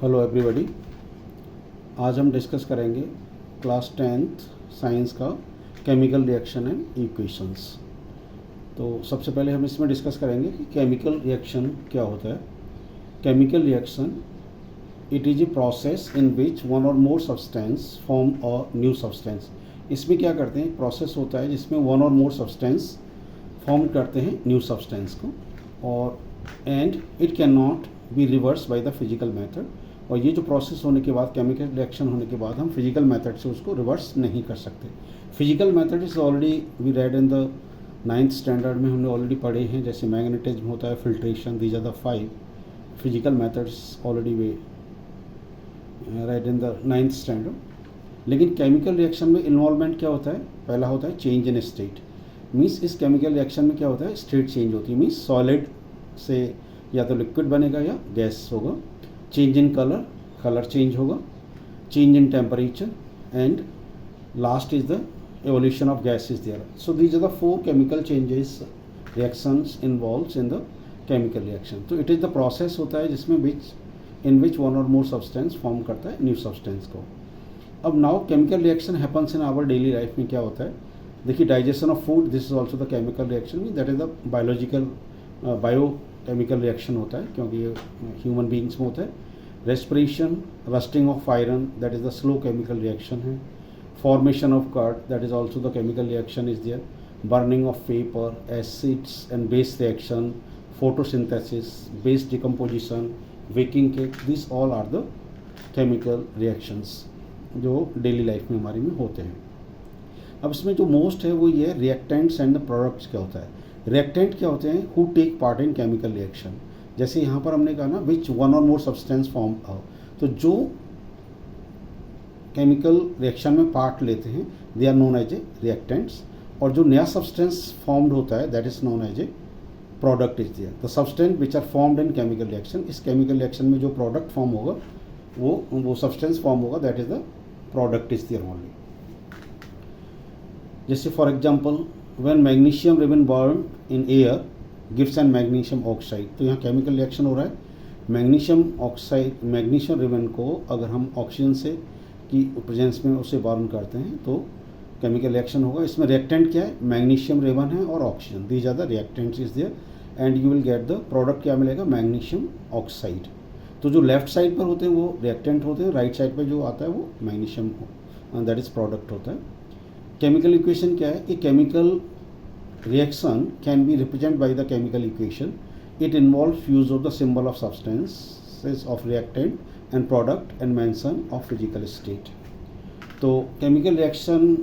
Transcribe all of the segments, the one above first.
Hello everybody. आज हम discuss करेंगे क्लास 10th साइंस का केमिकल रिएक्शन एंड इक्वेशंस। तो सबसे पहले हम इसमें डिस्कस करेंगे कि केमिकल रिएक्शन क्या होता है। Chemical reaction it is a process in which one or more substance form a new substance. इसमें क्या करते हैं, प्रोसेस होता है जिसमें one or more substance form करते हैं न्यू सब्सटेंस को, और and it can not be reverse by the physical method. और ये जो प्रोसेस होने के बाद, केमिकल रिएक्शन होने के बाद, हम फिजिकल मेथड से उसको रिवर्स नहीं कर सकते। Physical method is already we read in the 9th standard में, हमने ऑलरेडी पढ़े हैं। जैसे मैग्नेटिज्म होता है, filtration, these are the 5 physical methods already we read in the 9th standard. लेकिन केमिकल रिएक्शन में इन्वॉल्वमेंट क्या होता है? पहला होता है चेंज इन स्टेट। मीन्स इस केमिकल रिएक्शन में क्या होता है, स्टेट चेंज होती है। मीन्स सॉलिड से या तो लिक्विड बनेगा या गैस होगा। Change in colour, colour change होगा। Change in temperature, and last is the evolution of gas is there. So these are the 4 chemical changes reactions involves in the chemical reaction. तो it is the process होता है जिसमें इन which one or more substance form करता है new substance को। अब now chemical reaction happens in our daily life में क्या होता है? देखिए, digestion of food, this is also the chemical reaction, that is the biological bio chemical reaction होता है, क्योंकि ये ह्यूमन बींग्स में होता है। Respiration, rusting of iron, that is the slow chemical reaction है। Formation of curd, that is also the chemical reaction is there. Burning of paper, acids and base reaction, photosynthesis, base decomposition, baking cake, this all are the chemical reactions जो daily life में हमारे में होते हैं। अब इसमें जो most है वो ये है रिएक्टेंट्स एंड द प्रोडक्ट्स क्या होता है। रिएक्टेंट क्या होते हैं? Who take part in chemical reaction. जैसे यहाँ पर हमने कहा ना, विच one or more substance form. तो जो केमिकल रिएक्शन में पार्ट लेते हैं they are known as a reactants. और जो नया सब्सटेंस फॉर्म्ड होता है that is known as a product is there. The substance which are formed in chemical reaction, इस केमिकल रिएक्शन में जो प्रोडक्ट फॉर्म होगा वो सब्सटेंस फॉर्म होगा, that is the product is there only. जैसे for example, when magnesium ribbon burn in air gives an magnesium oxide. तो यहाँ chemical reaction हो रहा है। मैग्नीशियम ऑक्साइड, मैग्नीशियम रिबन को अगर हम ऑक्सीजन से की प्रेजेंस में उसे बर्न करते हैं तो केमिकल रिएक्शन होगा। इसमें रिएक्टेंट क्या है? मैग्नीशियम रिबन है और oxygen, these are the reactants is there, and you will get the product क्या मिलेगा? Magnesium oxide. तो जो लेफ्ट साइड पर होते हैं वो रिएक्टेंट होते हैं, राइट साइड पर जो आता है वो मैग्नीशियम दैट इज प्रोडक्ट होता है। केमिकल इक्वेशन क्या है? कि chemical reaction can be represented by the chemical equation. It involves use of the symbol of substances of reactant and product and mention of physical state. तो chemical reaction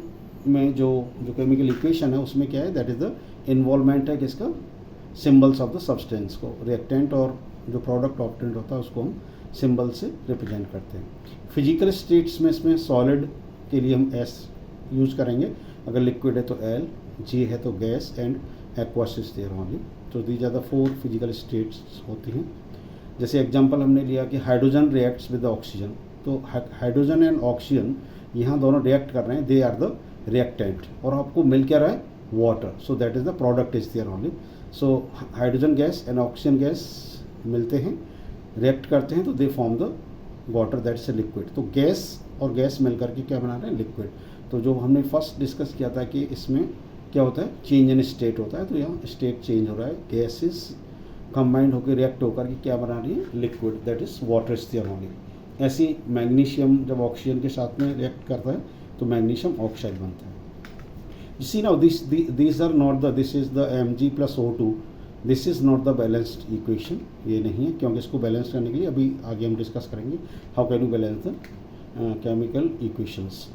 में जो chemical equation है उसमें क्या है? दैट इज द इन्वॉल्वमेंट है किसका? Symbols of the substance को। रिएक्टेंट और जो प्रोडक्ट ऑप्टेंट होता है उसको हम सिम्बल से रिप्रेजेंट करते हैं। फिजिकल स्टेट्स में इसमें सॉलिड के लिए हम एस यूज करेंगे, अगर लिक्विड है तो एल, जी है तो gas, and aqueous is there only. तो दी ज़्यादा 4 फिजिकल स्टेट्स होती हैं। जैसे एग्जांपल हमने लिया कि हाइड्रोजन रिएक्ट्स विद ऑक्सीजन। तो हाइड्रोजन एंड ऑक्सीजन यहाँ दोनों रिएक्ट कर रहे हैं, दे आर द रिएक्टेंट, और आपको मिल क्या रहा है? Water. So that is the product is there only. So hydrogen gas and oxygen gas मिलते हैं, रिएक्ट करते हैं, तो they form the water, that is a liquid. तो गैस और गैस मिलकर के क्या बना रहे हैं? लिक्विड। तो जो हमने फर्स्ट डिस्कस किया था कि इसमें क्या होता है? चेंज इन स्टेट होता है। तो यहाँ स्टेट चेंज हो रहा है, गैसेस कंबाइंड होकर रिएक्ट होकर के क्या बना रही है? Liquid, that is water is there only. ऐसी मैग्नीशियम जब ऑक्सीजन के साथ में रिएक्ट करता है तो मैग्नीशियम ऑक्साइड बनता है। You see now these are not the, this is the Mg plus O2, this is not the balanced equation। ये नहीं है, क्योंकि इसको बैलेंस करने के लिए अभी आगे हम डिस्कस करेंगे how can you balance the chemical equations.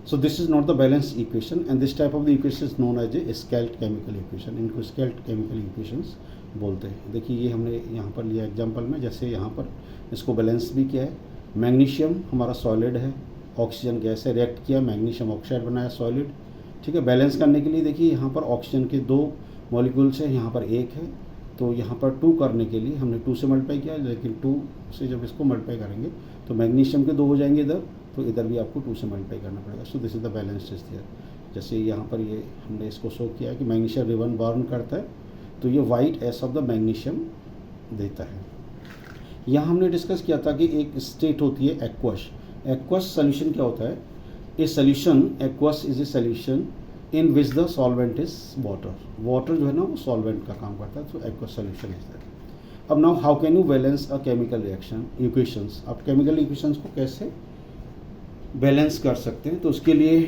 So this is not the balanced equation, and this type of the equation is known as a scaled chemical equation। इनको scaled chemical equations बोलते हैं। देखिए, ये हमने यहाँ पर लिया एग्जांपल में, जैसे यहाँ पर इसको बैलेंस भी किया है। मैग्नीशियम हमारा सॉलिड है, ऑक्सीजन गैस है, रिएक्ट किया, मैग्नीशियम ऑक्साइड बनाया सॉलिड, ठीक है। बैलेंस करने के लिए देखिए यहाँ पर ऑक्सीजन के 2 मॉलिक्यूल्स है, यहाँ पर 1 है, तो यहाँ पर 2 करने के लिए हमने 2 से मल्टीप्लाई किया, लेकिन 2 से जब इसको मल्टीप्लाई करेंगे तो मैग्नीशियम के 2 हो जाएंगे इधर, तो इधर भी आपको 2 से मल्टीप्लाई करना पड़ेगा। So this is the balance is there. जैसे यहाँ पर ये हमने इसको शो किया है कि मैग्नीशियम रिबन बर्न करता है, तो ये white S of the magnesium देता है। यहाँ हमने डिस्कस किया था कि एक स्टेट होती है एक्वस। एक्वस सोल्यूशन क्या होता है? A solution, aqueous is a solution in which the solvent is water. Water जो है ना वो सॉल्वेंट का काम करता है, तो एक्वस सोल्यूशन इज दैट। अब now how can you balance a chemical reaction equations? आप केमिकल इक्वेशंस को कैसे बैलेंस कर सकते हैं? तो उसके लिए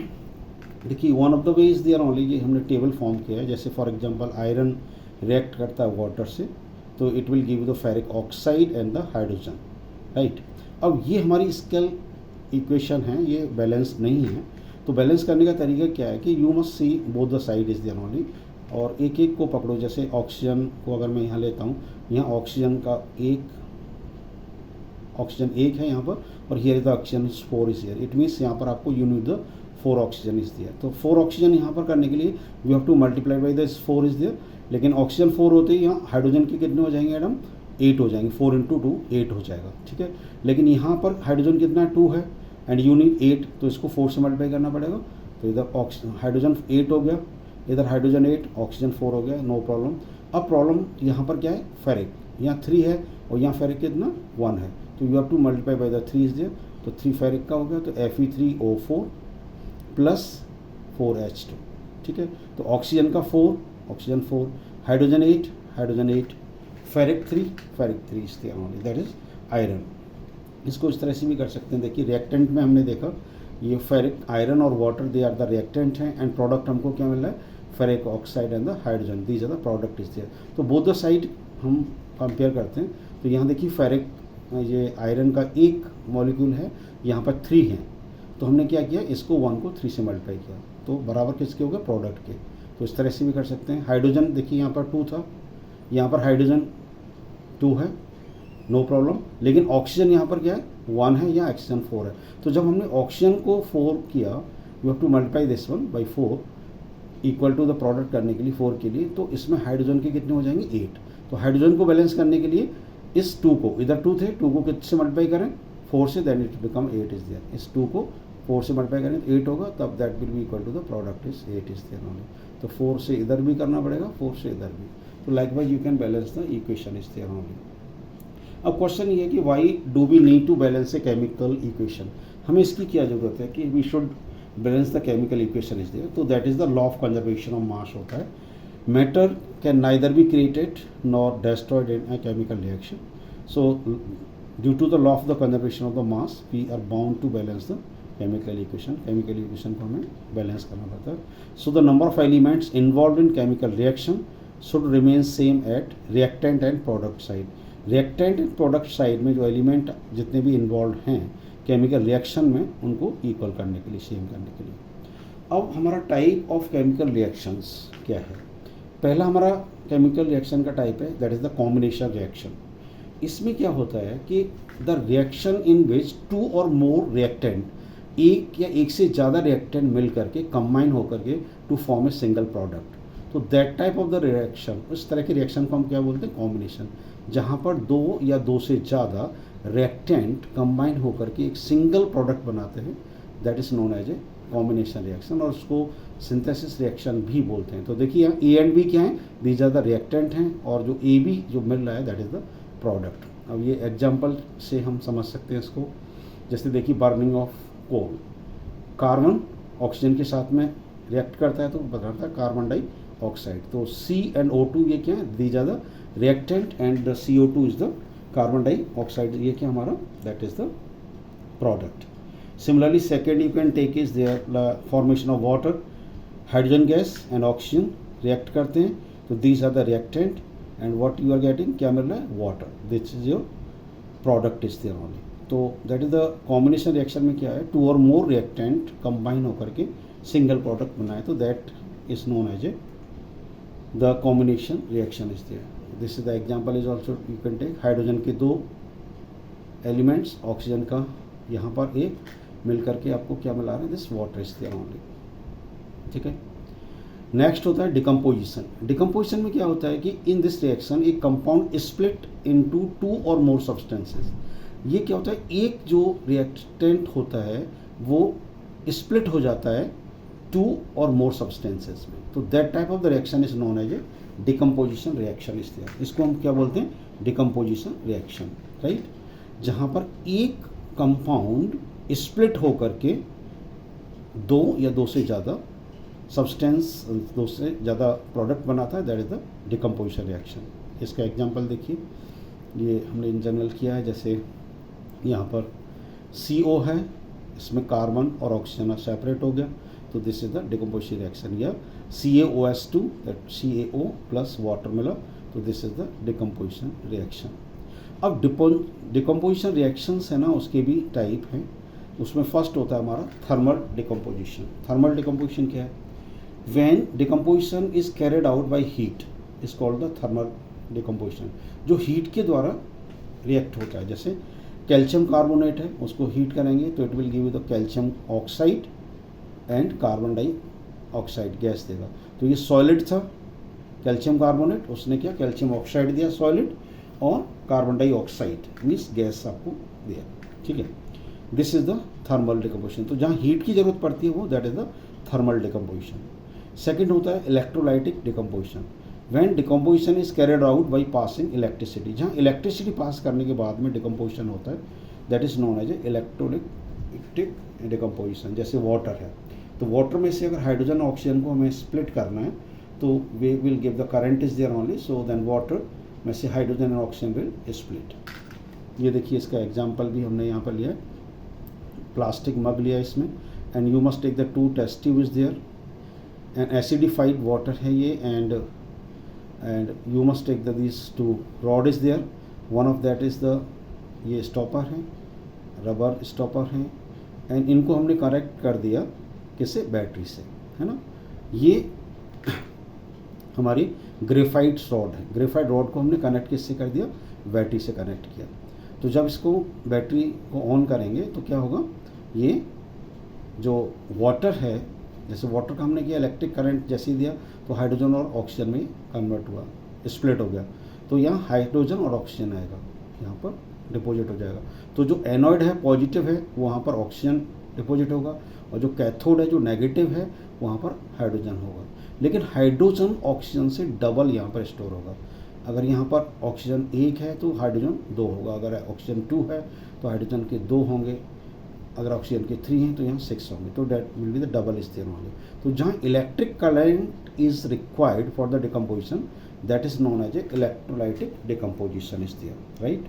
देखिए one of the way is there only, ये हमने टेबल फॉर्म किया है। जैसे फॉर एग्जांपल आयरन रिएक्ट करता है वाटर से, तो it will give the ferric oxide and the hydrogen, right. अब ये हमारी स्केल इक्वेशन है, ये बैलेंस नहीं है। तो बैलेंस करने का तरीका क्या है कि you must see both the side is there only, और एक एक को पकड़ो। जैसे ऑक्सीजन को अगर मैं यहाँ लेता हूँ, यहाँ ऑक्सीजन का ऑक्सीजन एक है यहाँ पर, और here is the oxygen is 4 is here. It means यहाँ पर आपको you need the 4 oxygen is there. तो 4 ऑक्सीजन यहाँ पर करने के लिए we have to multiply by the 4 is there. लेकिन ऑक्सीजन 4 होते ही यहाँ हाइड्रोजन के कितने हो जाएंगे मैडम? 8 हो जाएंगे। 4 × 2 8 हो जाएगा, ठीक है। लेकिन यहाँ पर हाइड्रोजन कितना है? 2 है, एंड यू नीड 8, तो इसको 4 से मल्टीप्लाई करना पड़ेगा। तो इधर हाइड्रोजन 8 हो गया, इधर हाइड्रोजन 8, ऑक्सीजन 4 हो गया, नो प्रॉब्लम। अब प्रॉब्लम यहाँ पर क्या है? फेरिक, यहाँ 3 है और यहाँ फेरिक कितना? 1 है। तो you have to multiply by the 3 is there. तो 3 फेरिक का हो गया, तो Fe3O4 प्लस 4H2, ठीक है। तो ऑक्सीजन का 4, oxygen 4, hydrogen 8, ferric 3 is there only, that is iron. इसको इस तरह से भी कर सकते हैं। देखिए रिएक्टेंट में हमने देखा ये फेरिक, आयरन और water they are the reactant हैं, एंड प्रोडक्ट हमको क्या मिल रहा है? Ferric oxide and the hydrogen, these are the product is there. तो बोथ द साइड हम कंपेयर करते हैं। तो यहाँ देखिए फेरिक, ये आयरन का एक मॉलिक्यूल है, यहाँ पर 3 है, तो हमने क्या किया? इसको 1 को 3 से मल्टीप्लाई किया, तो बराबर किसके हो गए? प्रोडक्ट के। तो इस तरह से भी कर सकते हैं। हाइड्रोजन देखिए यहाँ पर 2 था, यहाँ पर हाइड्रोजन 2 है, नो प्रॉब्लम। लेकिन ऑक्सीजन यहाँ पर क्या है? 1 है, या ऑक्सीजन 4 है। तो जब हमने ऑक्सीजन को 4 किया, you have to multiply this one by 4 equal to the product करने के लिए 4 के लिए, तो इसमें हाइड्रोजन के कितने हो जाएंगे? 8। तो हाइड्रोजन को बैलेंस करने के लिए इस 2 को, इधर 2 थे, 2 को किससे मल्टीप्लाई करें? 4 से, then it become 8 is there. इस 2 को 4 से मल्टीप्लाई करें तो 8 होगा, तब that will be equal to the product is 8 is there only. तो 4 से इधर भी करना पड़ेगा, 4 से इधर भी। तो likewise you can balance the equation is there only. अब क्वेश्चन ये है कि why do we need to balance a chemical equation? हमें इसकी क्या जरूरत है कि we should balance the chemical equation is there? तो that is the law of conservation of mass होता है। Matter can neither be created nor destroyed in a chemical reaction. So due to the law of the conservation of the mass, we are bound to balance the chemical equation. Chemical equation को हमें balance करना पड़ता है. So the number of elements involved in chemical reaction should remain same at reactant and product side. Reactant and product side में जो element जितने भी involve हैं केमिकल रिएक्शन में, उनको इक्वल करने के लिए, सेम करने के लिए। अब हमारा टाइप ऑफ केमिकल रिएक्शंस क्या है? पहला हमारा केमिकल रिएक्शन का टाइप है that is the combination reaction. इसमें क्या होता है कि द रिएक्शन इन विच 2 और मोर रिएक्टेंट, एक या एक से ज़्यादा रिएक्टेंट मिल करके कंबाइन होकर के to form a single product. तो that type of the reaction, उस तरह के रिएक्शन को हम क्या बोलते हैं? कॉम्बिनेशन। जहाँ पर 2 या 2 से ज़्यादा रिएक्टेंट कंबाइन होकर के एक सिंगल प्रोडक्ट बनाते हैं, that is known as a combination reaction, और उसको सिंथेसिस रिएक्शन भी बोलते हैं। तो देखिए यहाँ ए एंड बी क्या हैं? दीज आर द रिएक्टेंट हैं, और जो ए बी जो मिल रहा है दैट इज़ द प्रोडक्ट। अब ये एग्जांपल से हम समझ सकते हैं इसको। जैसे देखिए burning of coal, carbon oxygen के साथ में रिएक्ट करता है तो बताता है कार्बन डाइऑक्साइड। तो C&O2 ये क्या है? These are the reactant, and the CO2 is the carbon dioxide. ये क्या हमारा? That is the product. Similarly, second you can take is the formation of water, hydrogen gas and oxygen react करते हैं, तो these are the reactant, and what you are getting, क्या मिल रहा है? Water. This is your product is there only. तो that is the combination reaction में क्या है? 2 और मोर रिएक्टेंट कंबाइन होकर के सिंगल प्रोडक्ट बनाए, तो that is known as a the combination reaction is there. This is the example is also you can take hydrogen के 2 एलिमेंट्स, ऑक्सीजन का यहाँ पर एक, मिल करके आपको क्या मिला रहा है? This water is there only, ठीक है। नेक्स्ट होता है डिकम्पोजिशन। डिकम्पोजिशन में क्या होता है कि इन दिस रिएक्शन एक कंपाउंड स्प्लिट इनटू 2 और मोर सब्सटेंसेस। ये क्या होता है? एक जो रिएक्टेंट होता है वो स्प्लिट हो जाता है 2 और मोर सब्सटेंसेस में, तो that type of the reaction is known as a decomposition reaction is there. इसको हम क्या बोलते हैं? Decomposition reaction. राइट, जहाँ पर एक कंपाउंड स्प्लिट होकर के दो या दो से ज़्यादा सब्सटेंस, दो से ज़्यादा प्रोडक्ट बनाता है, that is the decomposition reaction. इसका एग्जांपल देखिए, ये हमने इन जनरल किया है, जैसे यहाँ पर CO है, इसमें कार्बन और ऑक्सीजन सेपरेट हो गया, तो this is the decomposition reaction. या CaOH2 that CaO plus water मिला, तो this is the decomposition reaction. अब डिकम्पोजिशन रिएक्शंस है ना, उसके भी टाइप हैं। उसमें फर्स्ट होता है हमारा थर्मल डिकम्पोजिशन। थर्मल डिकम्पोजिशन क्या है? When decomposition is carried out by heat is called the thermal decomposition. जो हीट के द्वारा रिएक्ट होता है, जैसे कैल्शियम कार्बोनेट है, उसको हीट करेंगे तो it will give you the calcium oxide and carbon dioxide gas देगा। तो ये सॉलिड था कैल्शियम कार्बोनेट, उसने क्या कैल्शियम ऑक्साइड दिया सॉलिड, और कार्बन डाइऑक्साइड मीन्स गैस आपको दिया, ठीक है। This is the thermal decomposition. तो जहाँ हीट की जरूरत पड़ती है वो that is the thermal decomposition. Second होता है electrolytic decomposition. When decomposition is carried out by passing electricity, जहाँ इलेक्ट्रिसिटी पास करने के बाद में डिकम्पोजिशन होता है, that is known as electrolytic decomposition. जैसे वाटर है, तो वाटर में से अगर हाइड्रोजन और ऑक्सीजन को हमें स्प्लिट करना है तो वे will give the current is there only, so then water में से हाइड्रोजन और ऑक्सीजन विल स्प्लिट। ये देखिए इसका एग्जाम्पल भी हमने यहाँ पर लिया है, प्लास्टिक मग लिया इसमें, and you must take the 2 test tube is there, and acidified water है ये, and you must take the this 2 rod is there, one of that is the ये स्टॉपर है, रबर स्टॉपर है, and इनको हमने connect कर दिया किससे? बैटरी से, है ना। ये हमारी ग्रेफाइट रॉड है, ग्रेफाइट रॉड को हमने कनेक्ट किससे कर दिया? बैटरी से कनेक्ट किया। तो जब इसको बैटरी को ऑन करेंगे तो क्या होगा? ये जो वाटर है, जैसे वाटर का हमने किया इलेक्ट्रिक करंट जैसे दिया तो हाइड्रोजन और ऑक्सीजन में कन्वर्ट हुआ, स्प्लिट हो गया, तो यहाँ हाइड्रोजन और ऑक्सीजन आएगा, यहाँ पर डिपॉजिट हो जाएगा। तो जो एनोड है पॉजिटिव है वहाँ पर ऑक्सीजन डिपॉजिट होगा, और जो कैथोड है जो नेगेटिव है वहाँ पर हाइड्रोजन होगा। लेकिन हाइड्रोजन ऑक्सीजन से डबल यहाँ पर स्टोर होगा। अगर यहाँ पर ऑक्सीजन 1 है तो हाइड्रोजन 2 होगा, अगर ऑक्सीजन 2 है तो हाइड्रोजन के 2 होंगे, अगर ऑक्सीजन के 3 हैं तो यहाँ 6 होंगे, तो that will be the double is there only. तो जहाँ electric current is required for the decomposition, that is known as a electrolytic decomposition is there, right.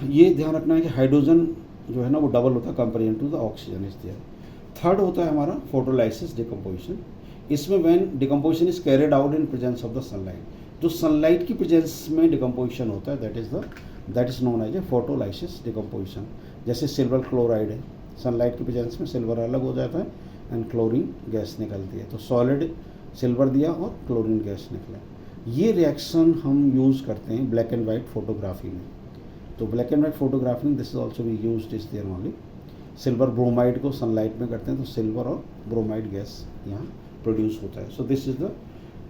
ये ध्यान रखना है कि हाइड्रोजन जो है ना वो डबल होता है comparison to the oxygen is there. Third होता है हमारा फोटोलाइसिस डिकम्पोजिशन। इसमें when decomposition is carried out in presence of the sunlight, जो सनलाइट की प्रेजेंस में डिकम्पोजिशन होता है that is known as a photolysis decomposition. जैसे सिल्वर क्लोराइड है, सनलाइट की प्रेजेंस में सिल्वर अलग हो जाता है एंड क्लोरीन गैस निकलती है, तो सॉलिड सिल्वर दिया और क्लोरीन गैस निकला। ये रिएक्शन हम यूज़ करते हैं ब्लैक एंड वाइट फोटोग्राफी में। तो ब्लैक एंड वाइट फोटोग्राफी में this is also be used is there only. Silver bromide को सनलाइट में करते हैं तो सिल्वर और ब्रोमाइड गैस यहाँ प्रोड्यूस होता है। सो this is the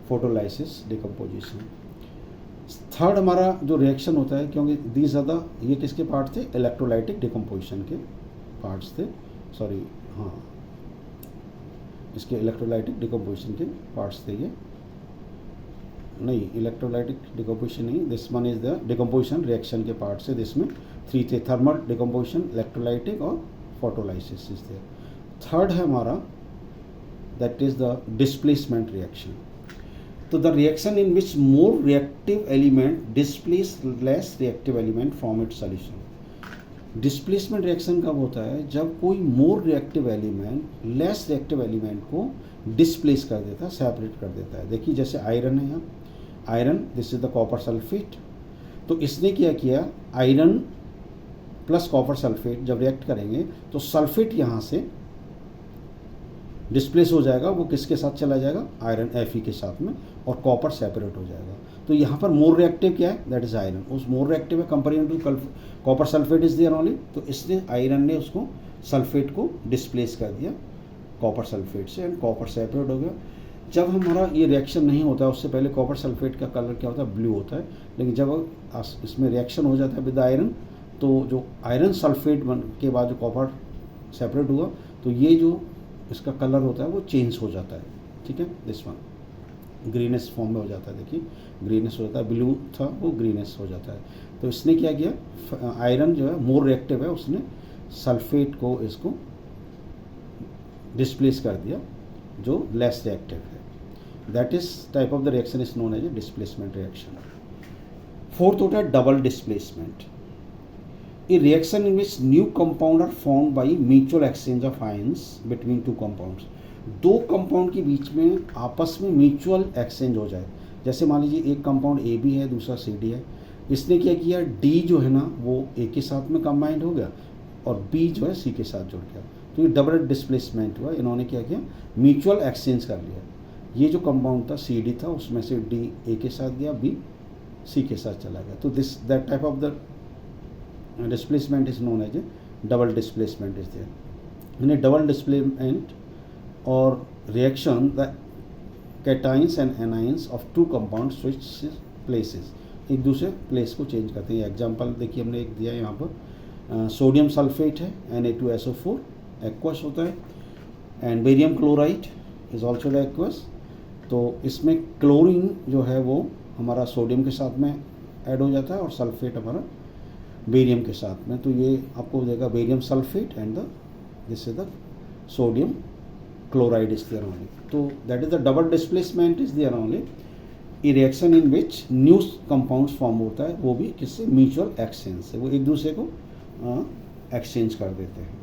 photolysis decomposition. Third हमारा जो रिएक्शन होता है, क्योंकि दीज आर द, ये किसके पार्ट थे? इलेक्ट्रोलाइटिक डिकम्पोजिशन के पार्ट्स थे, सॉरी हाँ, इसके इलेक्ट्रोलाइटिक डिकम्पोजिशन के पार्ट्स थे ये, नहीं इलेक्ट्रोलाइटिक डिकम्पोजिशन नहीं, this one is the decomposition reaction के पार्ट से, जिसमें 3 थे, थर्मल डिकम्पोजिशन, इलेक्ट्रोलाइटिक और फोटोलाइसिस इज देयर। थर्ड है हमारा that is the displacement reaction. तो the reaction in which more reactive element displace less reactive element from its solution. Displacement reaction कब होता है? जब कोई मोर reactive element less reactive element को डिस्प्लेस कर देता है, सेपरेट कर देता है। देखिए जैसे आयरन है यहाँ, iron this is the copper sulphate, तो इसने क्या किया, आयरन प्लस कॉपर सल्फेट जब रिएक्ट करेंगे तो सल्फेट यहाँ से डिस्प्लेस हो जाएगा, वो किसके साथ चला जाएगा? आयरन Fe के साथ में, और कॉपर सेपरेट हो जाएगा। तो यहाँ पर मोर रिएक्टिव क्या है? दैट इज आयरन, उस मोर रिएक्टिव है comparison to copper sulphate is there only. तो इसने आयरन ने उसको सल्फेट को डिस्प्लेस कर दिया कॉपर सल्फेट से, एंड कॉपर सेपरेट हो गया। जब हमारा ये रिएक्शन नहीं होता है, उससे पहले कॉपर सल्फेट का कलर क्या होता है? ब्लू होता है। लेकिन जब इसमें रिएक्शन हो जाता है विद आयरन, तो जो आयरन सल्फेट बन के बाद जो कॉपर सेपरेट हुआ, तो ये जो इसका कलर होता है वो चेंज हो जाता है, ठीक है, दिस वन। ग्रीनेस फॉर्म में हो जाता है। देखिए ग्रीनेस हो जाता है, ब्लू था वो ग्रीनेस हो जाता है। तो इसने क्या किया, आयरन जो है मोर रिएक्टिव है, उसने सल्फेट को इसको डिस्प्लेस कर दिया जो लेस रिएक्टिव है। That is type of the reaction is known as a displacement reaction. Fourth होता है double displacement, a reaction in which new compound are formed by mutual exchange of ions between two compounds. दो compound के बीच में आपस में mutual exchange हो जाए। जैसे मान लीजिए एक कंपाउंड ए बी है, दूसरा सी डी है, इसने क्या किया, डी जो है ना वो ए के साथ में कंबाइंड हो गया और बी जो है सी के साथ जुड़ गया, तो ये डबल डिस्प्लेसमेंट हुआ। इन्होंने क्या किया, म्यूचुअल एक्सचेंज कर लिया। ये जो कंपाउंड था सी डी था, उसमें से डी ए के साथ गया, बी सी के साथ चला गया। तो this that type of the displacement is known as a double displacement is there. In a double displacement or reaction, the cations and anions of two compounds switch places, एक दूसरे place को change करते हैं। Example देखिए हमने एक दिया यहाँ पर, सोडियम सल्फेट है Na2SO4 एक्वस होता है, and barium chloride is also the aqueous. तो इसमें क्लोरीन जो है वो हमारा सोडियम के साथ में ऐड हो जाता है और सल्फेट हमारा बेरियम के साथ में। तो ये आपको देगा barium sulphate and the this is the sodium chloride is there only. तो that is the double displacement is there only. A reaction in which new compounds form होता है, वो भी किससे, म्यूचुअल एक्सचेंज से, वो एक दूसरे को एक्सचेंज कर देते हैं।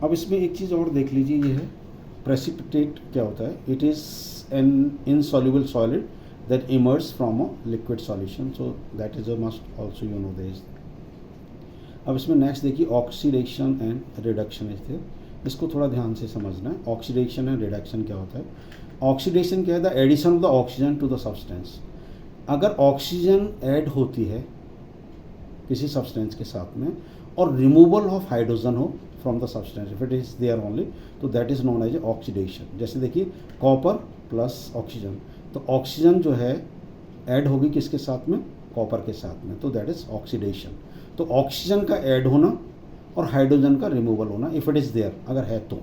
अब इसमें एक चीज़ और देख लीजिए, ये है प्रेसिपिटेट क्या होता है। It is an insoluble solid that emerges from a liquid solution, so that is a must also you know this. अब इसमें नेक्स्ट देखिए oxidation and reduction is there. इसको थोड़ा ध्यान से समझना है। ऑक्सीडेशन एंड रिडक्शन क्या होता है। ऑक्सीडेशन क्या है, the addition of the oxygen to the substance. अगर ऑक्सीजन ऐड होती है किसी सब्सटेंस के साथ में और रिमूवल ऑफ हाइड्रोजन हो from the substance, if it is there only, तो that is known as a oxidation. जैसे देखिए कॉपर प्लस ऑक्सीजन, तो ऑक्सीजन जो है ऐड होगी किसके साथ में, कॉपर के साथ में, तो दैट इज ऑक्सीडेशन। तो ऑक्सीजन का ऐड होना और हाइड्रोजन का रिमूवल होना, इफ इट इज देयर, अगर है तो।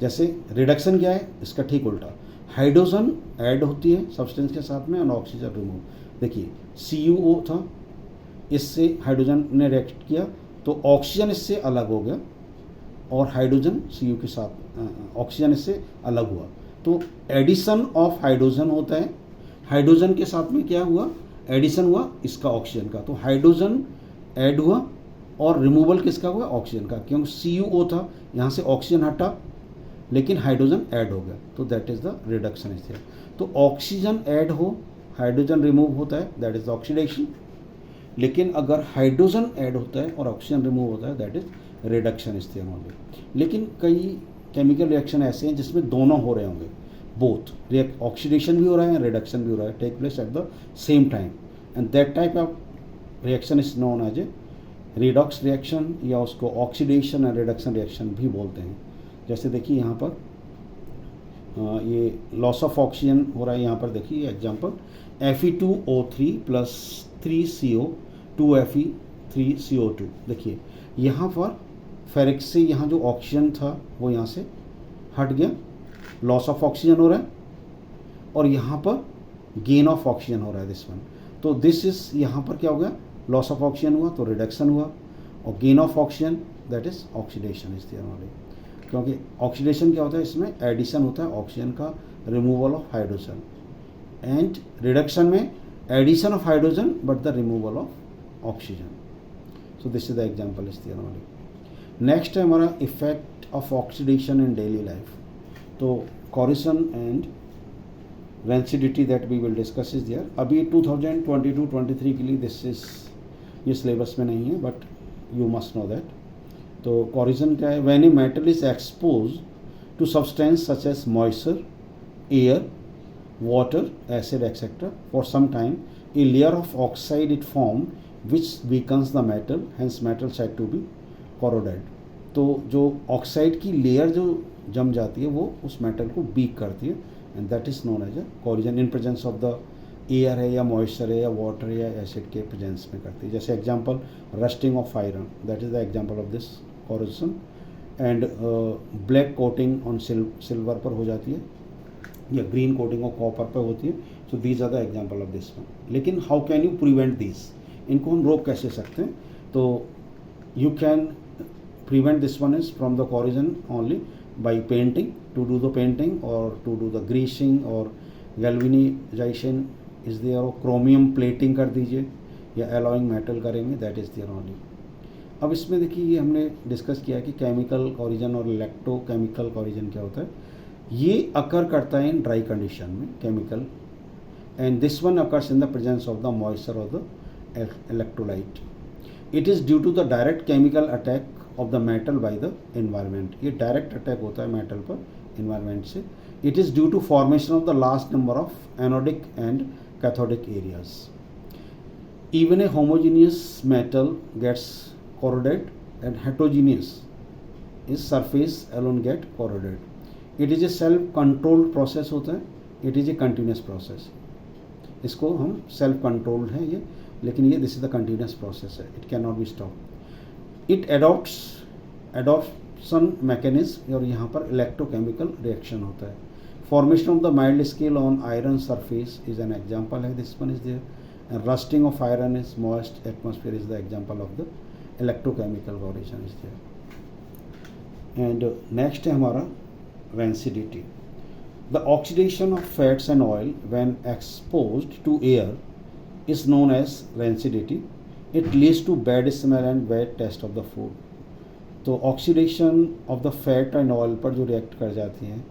जैसे रिडक्शन क्या है, इसका ठीक उल्टा, हाइड्रोजन ऐड होती है सब्सटेंस के साथ में और ऑक्सीजन रिमूव। देखिए CuO था, इससे हाइड्रोजन ने रिएक्ट किया तो ऑक्सीजन इससे अलग हो गया और हाइड्रोजन Cu के साथ, ऑक्सीजन इससे अलग हुआ, तो एडिशन ऑफ हाइड्रोजन होता है। हाइड्रोजन के साथ में क्या हुआ, एडिशन हुआ इसका ऑक्सीजन का, तो हाइड्रोजन ऐड हुआ और रिमूवल किसका हुआ, ऑक्सीजन का, क्योंकि CuO था, यहाँ से ऑक्सीजन हटा लेकिन हाइड्रोजन ऐड हो गया, तो that is the reduction is there. तो ऑक्सीजन ऐड हो, हाइड्रोजन रिमूव होता है, दैट इज द ऑक्सीडेशन। लेकिन अगर हाइड्रोजन ऐड होता है और ऑक्सीजन रिमूव होता है, that is reduction is there only. लेकिन कई केमिकल रिएक्शन ऐसे हैं जिसमें दोनों हो रहे होंगे, बोथ ऑक्सीडेशन भी हो रहा है, रिडक्शन भी हो रहा है, take place at the same time, and that type of reaction is known as a redox reaction, या उसको ऑक्सीडेशन एंड रिडक्शन रिएक्शन भी बोलते हैं। जैसे देखिए यहाँ पर ये लॉस ऑफ ऑक्सीजन हो रहा है, यहाँ पर देखिए example, Fe2O3 plus 3CO 2Fe3CO2। देखिए यहाँ पर फेरिक से यहाँ जो ऑक्सीजन था वो यहाँ से हट गया, लॉस ऑफ ऑक्सीजन हो रहा है, और यहाँ पर गेन ऑफ ऑक्सीजन हो रहा है दिस वन। तो दिस इज, यहाँ पर क्या हो गया, लॉस ऑफ ऑक्सीजन हुआ तो रिडक्शन हुआ, और gain of oxygen that is oxidation is there only. क्योंकि ऑक्सीडेशन क्या होता है, इसमें एडिशन होता है ऑक्सीजन का, removal of hydrogen, and reduction में addition of hydrogen but the removal of oxygen. So this is the example is there only. Next है हमारा effect of oxidation in daily life. तो corrosion and rancidity that we will discuss is there. अभी 2022-23 के लिए this is, ये syllabus में नहीं है but you must know that. तो कॉरिसन क्या है, when a metal is expose to substance such as moisture, air, water, acid etcetera for some time, a layer of oxide it form which weakens the metal, hence metal said to be corroded. तो जो oxide की layer जो जम जाती है वो उस metal को वीक करती है, and that is known as a corrosion in presence of the air है या मॉइस्चर है या वाटर है या एसिड के प्रेजेंस में करती है। जैसे example rusting of iron, that is the example of this corrosion. And black coating on silver पर हो जाती है, या ग्रीन कोटिंग ऑफ कॉपर पे होती है. So these are the example of this one. लेकिन how can you prevent this, इनको हम रोक कैसे सकते हैं? तो you can prevent this one is from the corrosion only by painting, to do the painting or to do the greasing or galvanization is there, और chromium plating कर दीजिए या alloying metal करेंगे, that is there only. अब इसमें देखिए ये हमने डिस्कस किया कि केमिकल कॉरिजन और इलेक्ट्रोकेमिकल कॉरिजन क्या होता है. ये अकर करता है इन ड्राई कंडीशन में chemical, and this one occurs in the presence of the moisture of the electrolyte. It is due to the direct chemical attack of the metal by the environment. ये direct attack होता है metal पर environment से. It is due to formation of the large number of anodic and cathodic areas. Even a homogeneous metal gets corroded and heterogeneous is surface alone get corroded. It is a self controlled process होता है. It is a continuous process. इसको हम self controlled है ये, लेकिन ये this is the continuous process है. It cannot be stopped. It adopts adoption mechanism, और यहाँ पर electrochemical reaction होता है. Formation of the mild scale on iron surface is an example है. This one is there. And rusting of iron is moist atmosphere is the example of the electrochemical corrosion is there. And next है हमारा rancidity. The oxidation of fats and oil when exposed to air is known as rancidity. It leads to bad smell and bad taste of the food. तो oxidation of the fat and oil पर जो react कर जाती हैं,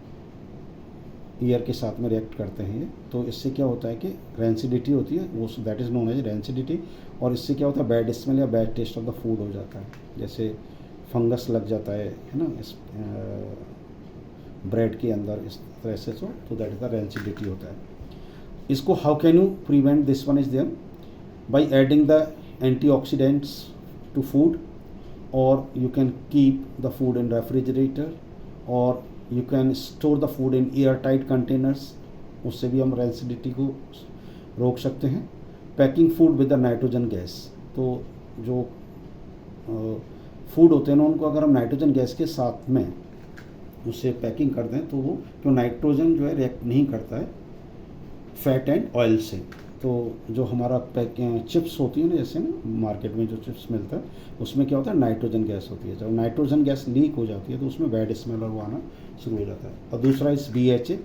air के साथ में react करते हैं, तो इससे क्या होता है कि रेंसिडिटी होती है, वो that is known as rancidity. और इससे क्या होता है, बैड स्मेल या bad taste of the food हो जाता है. जैसे फंगस लग जाता है ना, इस ब्रेड के अंदर इस तरह से, तो दैट इज़ द रेंसिडिटी होता है. इसको how can you prevent this one is there? By adding the antioxidants to food, और you can keep the food in refrigerator, और you can store the food in air tight containers. उससे भी हम rancidity को रोक सकते हैं. Packing food with the nitrogen gas. तो जो फूड होते हैं ना, उनको अगर हम नाइट्रोजन गैस के साथ में उससे पैकिंग कर दें, तो वो क्यों नाइट्रोजन जो है रिएक्ट नहीं करता है फैट एंड ऑयल से. तो जो हमारा चिप्स होती है ना, जैसे ना मार्केट में जो चिप्स मिलता है, उसमें क्या होता है, नाइट्रोजन गैस होती है. जब नाइट्रोजन गैस लीक हो जाती है तो उसमें बैड स्मेल और वो आना शुरू हो जाता है. और दूसरा इस BHA,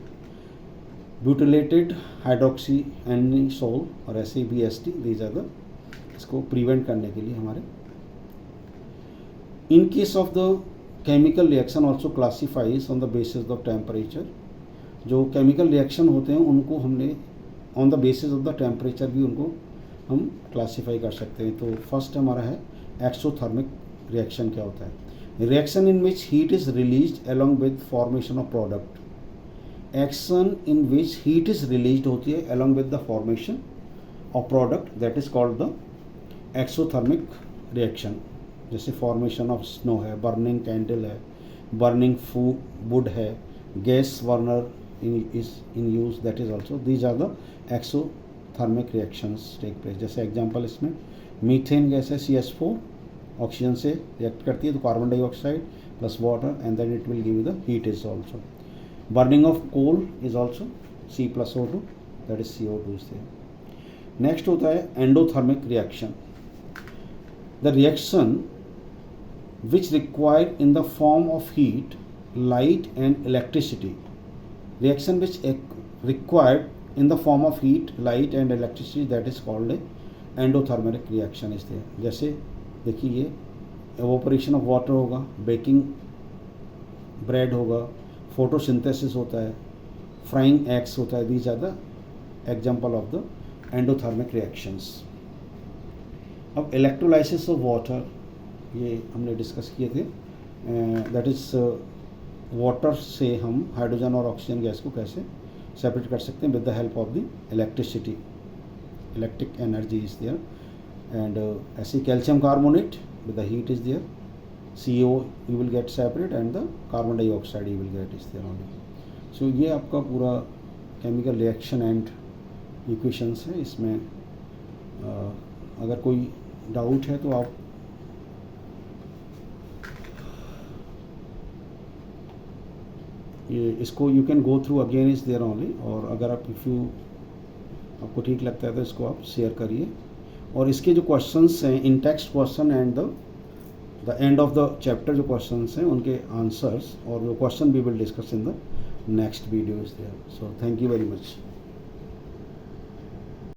ब्यूटिलेटेड हाइड्रोक्सी एनिसोल, और ऐसे ही BST, दीज आर द, इसको प्रिवेंट करने के लिए हमारे. In case of the chemical reaction also classifies on the basis of temperature. जो केमिकल रिएक्शन होते हैं उनको हमने on the basis of the temperature भी उनको हम क्लासीफाई कर सकते हैं. तो फर्स्ट हमारा है एक्सोथर्मिक रिएक्शन. क्या होता है? Reaction in which heat is released along with formation of product. Action in which heat is released होती है along with the formation of product, that is called the exothermic reaction. जैसे formation of snow है, burning candle है, burning would है, gas burner is in use, that is also, these are the exothermic reactions take place. जैसे example इसमें methane gas है, CH4, oxygen से react करती है तो carbon dioxide plus water, and then it will give the heat is also. Burning of coal is also C+O2, that is CO2 से. Next होता है endothermic reaction. The reaction which required in the form of heat, light and electricity. Reaction which required in the form of heat, light and electricity, that is called a endothermic reaction is there. जैसे देखिए ये evaporation of water होगा, baking bread होगा, photosynthesis होता है, frying eggs होता है. These are the example of the endothermic reactions. अब electrolysis of water, ये हमने डिस्कस किए थे. that is वाटर से हम हाइड्रोजन और ऑक्सीजन गैस को कैसे सेपरेट कर सकते हैं with the help of the electricity, electric energy is there. And ऐसे calcium carbonate with the heat is there, CO you will get separate, and the carbon dioxide you will get is there only. So ये आपका पूरा chemical reaction and equations है. इसमें अगर कोई doubt है तो आप इसको you can go through again is there only, और अगर आप आपको ठीक लगता है तो इसको आप शेयर करिए। और इसके जो क्वेश्चंस हैं in text question and the end of the chapter जो क्वेश्चंस हैं उनके आंसर्स और जो question we will discuss in the next video is there. So thank you very much.